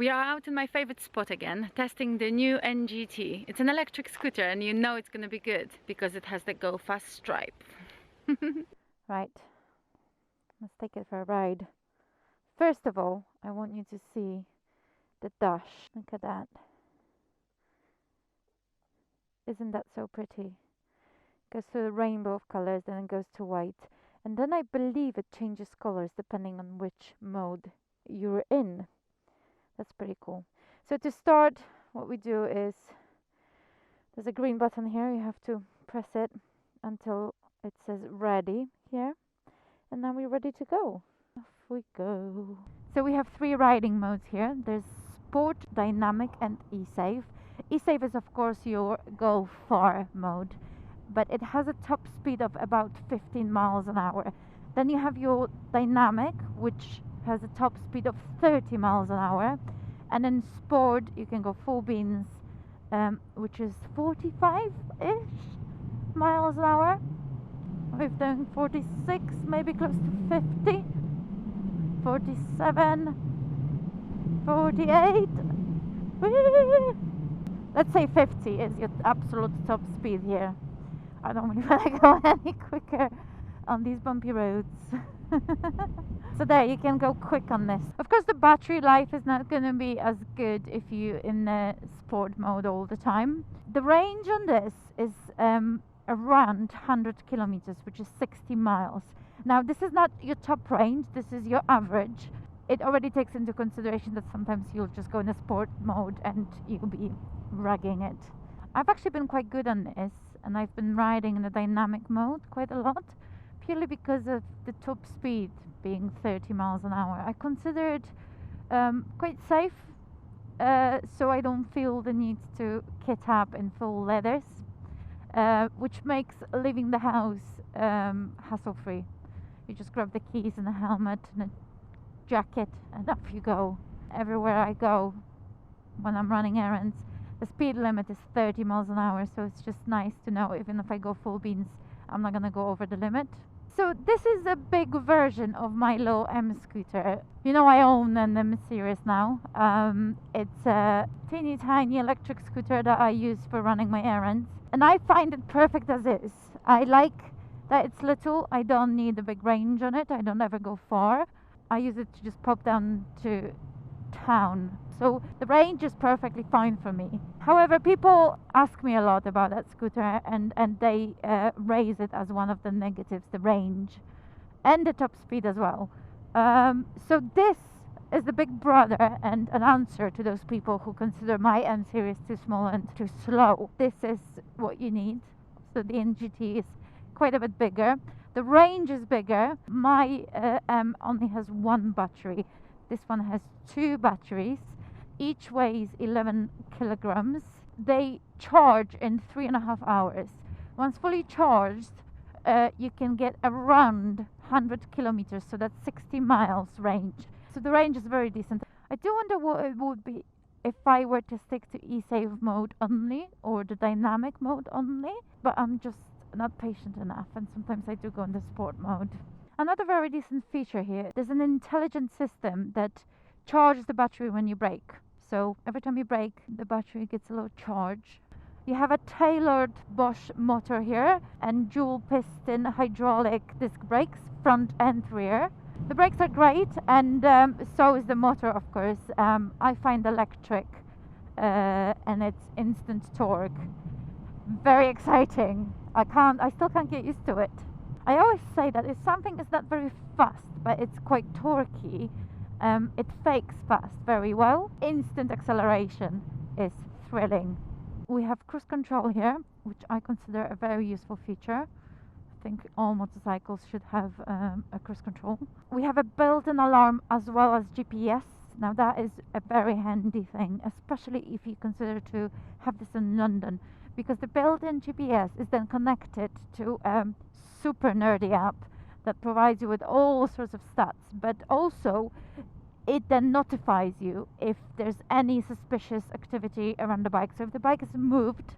We are out in my favorite spot again, testing the new NGT. It's an electric scooter and you know it's going to be good because it has the Go Fast stripe. Right, let's take it for a ride. First of all, I want you to see the dash. Look at that. Isn't that so pretty? Goes through a rainbow of colors, then it goes to white. And then I believe it changes colors depending on which mode you're in. That's pretty cool. So to start, what we do is, there's a green button here. You have to press it until it says ready here. And now we're ready to go. Off we go. So we have 3 riding modes here. There's Sport, Dynamic and E-Safe. E-Safe is of course your go far mode, but it has a top speed of about 15 miles an hour. Then you have your Dynamic, which has a top speed of 30 miles an hour. And in Sport, you can go full beans, which is 45-ish miles an hour. We've done 46, maybe close to 50, 47, 48. Whee! Let's say 50 is your absolute top speed here. I don't really want to go any quicker on these bumpy roads. So there, you can go quick on this. Of course, the battery life is not going to be as good if you're in the sport mode all the time. The range on this is around 100 kilometers, which is 60 miles. Now, this is not your top range, this is your average. It already takes into consideration that sometimes you'll just go in a sport mode and you'll be rugging it. I've actually been quite good on this, and I've been riding in the dynamic mode quite a lot, purely because of the top speed being 30 miles an hour. I consider it quite safe, so I don't feel the need to kit up in full leathers, which makes leaving the house hassle-free. You just grab the keys and a helmet and a jacket and off you go. Everywhere I go when I'm running errands, the speed limit is 30 miles an hour, so it's just nice to know even if I go full beans, I'm not gonna go over the limit. So this is a big version of my little M scooter. You know, I own an M series now. It's a teeny tiny electric scooter that I use for running my errands, and I find it perfect as is. I like that it's little. I don't need a big range on it. I don't ever go far. I use it to just pop down to town, so the range is perfectly fine for me. However, people ask me a lot about that scooter, and they raise it as one of the negatives, the range and the top speed as well. So this is the big brother and an answer to those people who consider my M series too small and too slow. This is what you need. So the NGT is quite a bit bigger. The range is bigger. My M only has 1 battery. This one has 2 batteries. Each weighs 11 kilograms. They charge in 3.5 hours. Once fully charged, you can get around 100 kilometers, so that's 60 miles range. So the range is very decent. I do wonder what it would be if I were to stick to e-save mode only or the dynamic mode only, but I'm just not patient enough, and sometimes I do go in the sport mode. Another very decent feature here, there's an intelligent system that charges the battery when you brake. So every time you brake, the battery gets a little charge. You have a tailored Bosch motor here and dual piston hydraulic disc brakes, front and rear. The brakes are great, and so is the motor, of course. I find electric and it's instant torque very exciting. I still can't get used to it. I always say that if something is not very fast, but it's quite torquey, it fakes fast very well. Instant acceleration is thrilling. We have cruise control here, which I consider a very useful feature. I think all motorcycles should have a cruise control. We have a built-in alarm as well as GPS. Now that is a very handy thing, especially if you consider to have this in London, because the built-in GPS is then connected to a super nerdy app that provides you with all sorts of stats, but also it then notifies you if there's any suspicious activity around the bike. So if the bike is moved,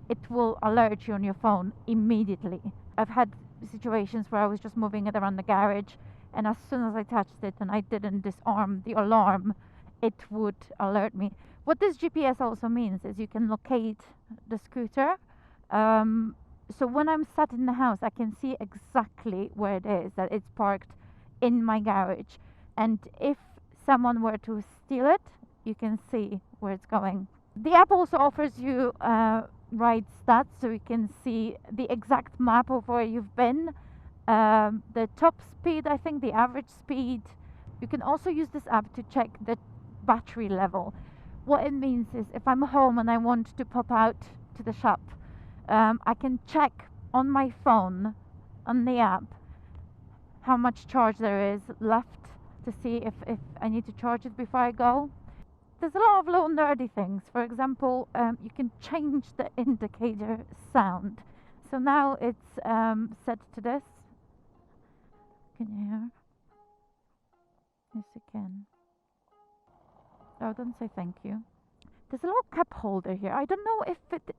it will alert you on your phone immediately. I've had situations where I was just moving it around the garage, and as soon as I touched it and I didn't disarm the alarm, it would alert me. What this GPS also means is you can locate the scooter. So when I'm sat in the house, I can see exactly where it is, that it's parked in my garage. And if someone were to steal it, you can see where it's going. The app also offers you ride stats, so you can see the exact map of where you've been, the top speed, I think the average speed. You can also use this app to check the battery level. What it means is if I'm home and I want to pop out to the shop, I can check on my phone, on the app, how much charge there is left to see if I need to charge it before I go. There's a lot of little nerdy things. For example, you can change the indicator sound. So now it's set to this. Can you hear? Yes, you can. Oh, don't say thank you. There's a little cup holder here. I don't know if it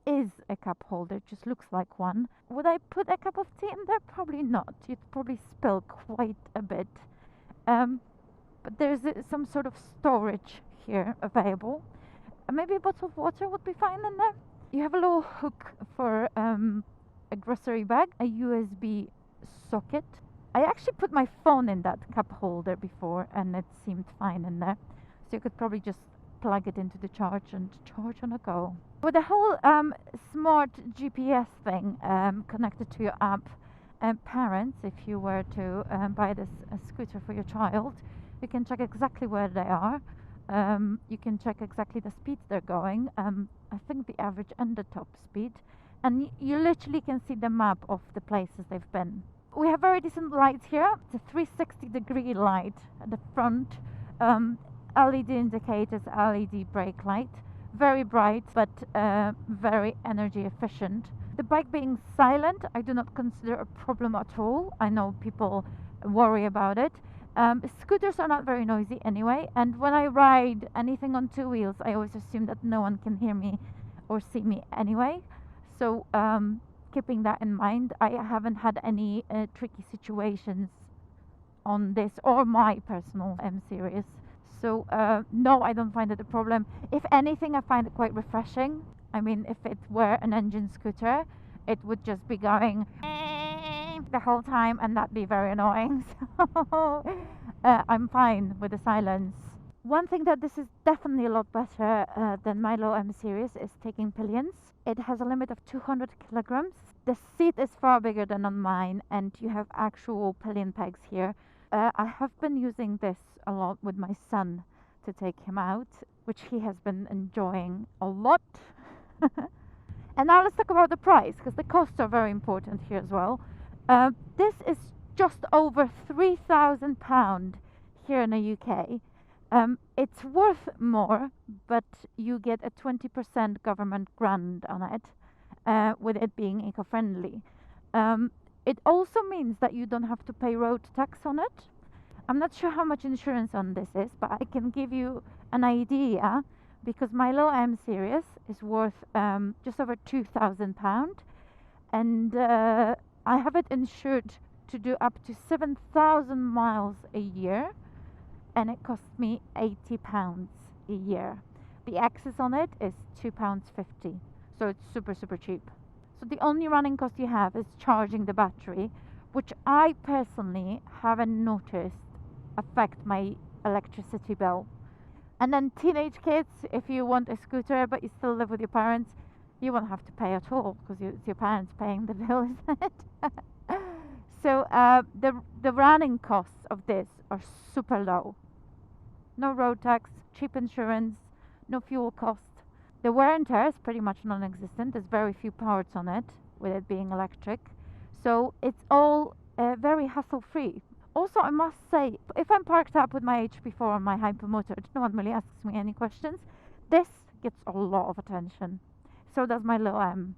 is a cup holder, it just looks like one. Would I put a cup of tea in there? Probably not. You'd probably spill quite a bit. But there's some sort of storage here available. Maybe a bottle of water would be fine in there. You have a little hook for a grocery bag, a USB socket. I actually put my phone in that cup holder before and it seemed fine in there. So you could probably just plug it into the charge and charge on a go. With the whole smart GPS thing connected to your app, parents, if you were to buy this scooter for your child, you can check exactly where they are. You can check exactly the speeds they're going. I think the average and the top speed. And you literally can see the map of the places they've been. We have very decent lights here. It's a 360-degree light at the front. LED indicators, LED brake light. Very bright, but very energy efficient. The bike being silent, I do not consider a problem at all. I know people worry about it. Scooters are not very noisy anyway, and when I ride anything on two wheels, I always assume that no one can hear me or see me anyway. So keeping that in mind, I haven't had any tricky situations on this or my personal M series. So no, I don't find it a problem. If anything, I find it quite refreshing. I mean, if it were an engine scooter, it would just be going the whole time and that'd be very annoying. So I'm fine with the silence. One thing that this is definitely a lot better than my low M series is taking pillions. It has a limit of 200 kilograms. The seat is far bigger than on mine and you have actual pillion pegs here. I have been using this a lot with my son to take him out, which he has been enjoying a lot. And now let's talk about the price, because the costs are very important here as well. This is just over £3,000 here in the UK. It's worth more, but you get a 20% government grant on it, with it being eco-friendly. It also means that you don't have to pay road tax on it. I'm not sure how much insurance on this is, but I can give you an idea because my low M series is worth just over £2,000, and I have it insured to do up to 7,000 miles a year, and it costs me £80 a year. The access on it is £2.50, so it's super cheap. So the only running cost you have is charging the battery, which I personally haven't noticed affect my electricity bill. And then teenage kids, if you want a scooter but you still live with your parents, you won't have to pay at all because it's your parents paying the bill, isn't it? So the running costs of this are super low. No road tax, cheap insurance, no fuel cost. The wear and tear is pretty much non-existent. There's very few parts on it, with it being electric. So it's all very hassle-free. Also, I must say, if I'm parked up with my HP4 on my hypermotor, no one really asks me any questions. This gets a lot of attention. So does my low M.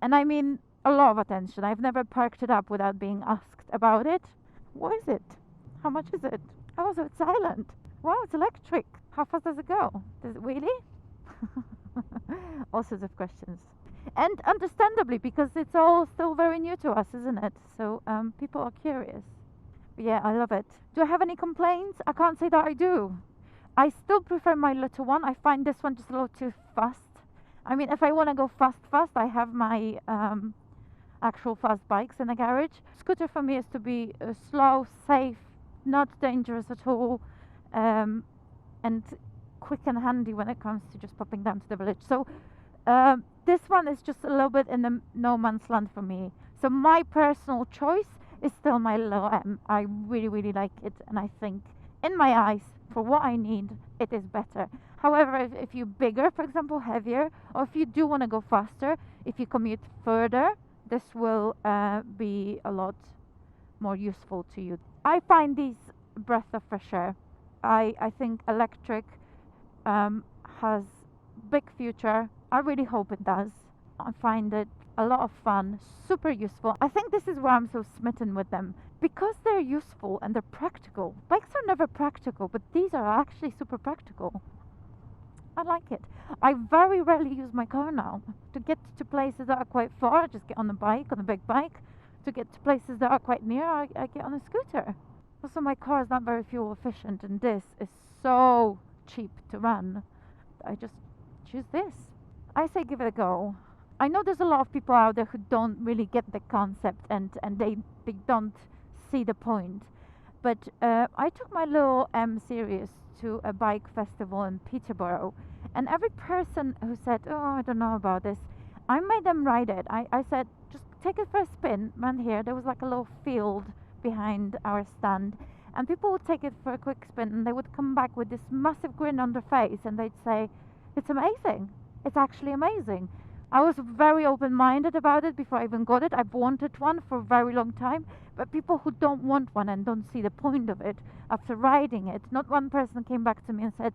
And I mean a lot of attention. I've never parked it up without being asked about it. What is it? How much is it? Oh, so it's silent. Wow, it's electric. How fast does it go? Does it wheelie? All sorts of questions. And understandably, because it's all still very new to us, isn't it? So people are curious. But yeah, I love it. Do I have any complaints? I can't say that I do. I still prefer my little one. I find this one just a little too fast. I mean, if I want to go fast, I have my actual fast bikes in the garage. Scooter for me is to be slow, safe, not dangerous at all, and quick and handy when it comes to just popping down to the village. So this one is just a little bit in the no man's land for me. So my personal choice is still my little M. I really, really like it, and I think in my eyes, for what I need, it is better. However, if you're bigger, for example, heavier, or if you do want to go faster, if you commute further, this will be a lot more useful to you. I find these a breath of fresh air. I think electric has big future. I really hope it does. I find it a lot of fun, super useful. I think this is why I'm so smitten with them, because they're useful and they're practical. Bikes are never practical, but these are actually super practical. I like it. I very rarely use my car now. To get to places that are quite far, I just get on the bike, on the big bike. To get to places that are quite near, I get on a scooter. Also, my car is not very fuel efficient, and this is so cheap to run. I just choose this. I say give it a go. I know there's a lot of people out there who don't really get the concept, and they don't see the point. But I took my little M series to a bike festival in Peterborough, and every person who said, oh, I don't know about this, I made them ride it. I said, just take it for a spin. Man, here there was like a little field behind our stand, and people would take it for a quick spin, and they would come back with this massive grin on their face, and they'd say, it's amazing. It's actually amazing. I was very open-minded about it before I even got it. I've wanted one for a very long time, but people who don't want one and don't see the point of it after riding it, not one person came back to me and said,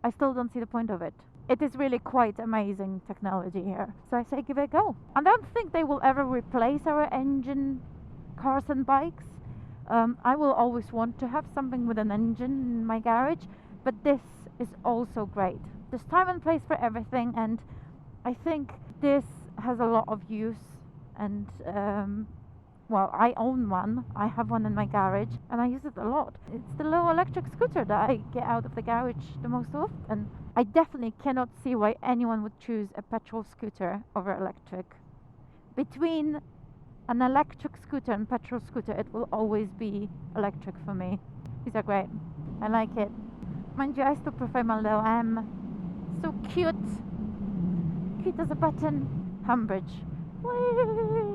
I still don't see the point of it. It is really quite amazing technology here. So I say give it a go. I don't think they will ever replace our engine cars and bikes. I will always want to have something with an engine in my garage, but this is also great. There's time and place for everything, and I think this has a lot of use, and well, I own one. I have one in my garage, and I use it a lot. It's the little electric scooter that I get out of the garage the most often. I definitely cannot see why anyone would choose a petrol scooter over electric. Between an electric scooter and petrol scooter, it will always be electric for me. These are great. I like it. Mind you, I still prefer my little M. So cute. Cute as a button. Humbridge. Whee!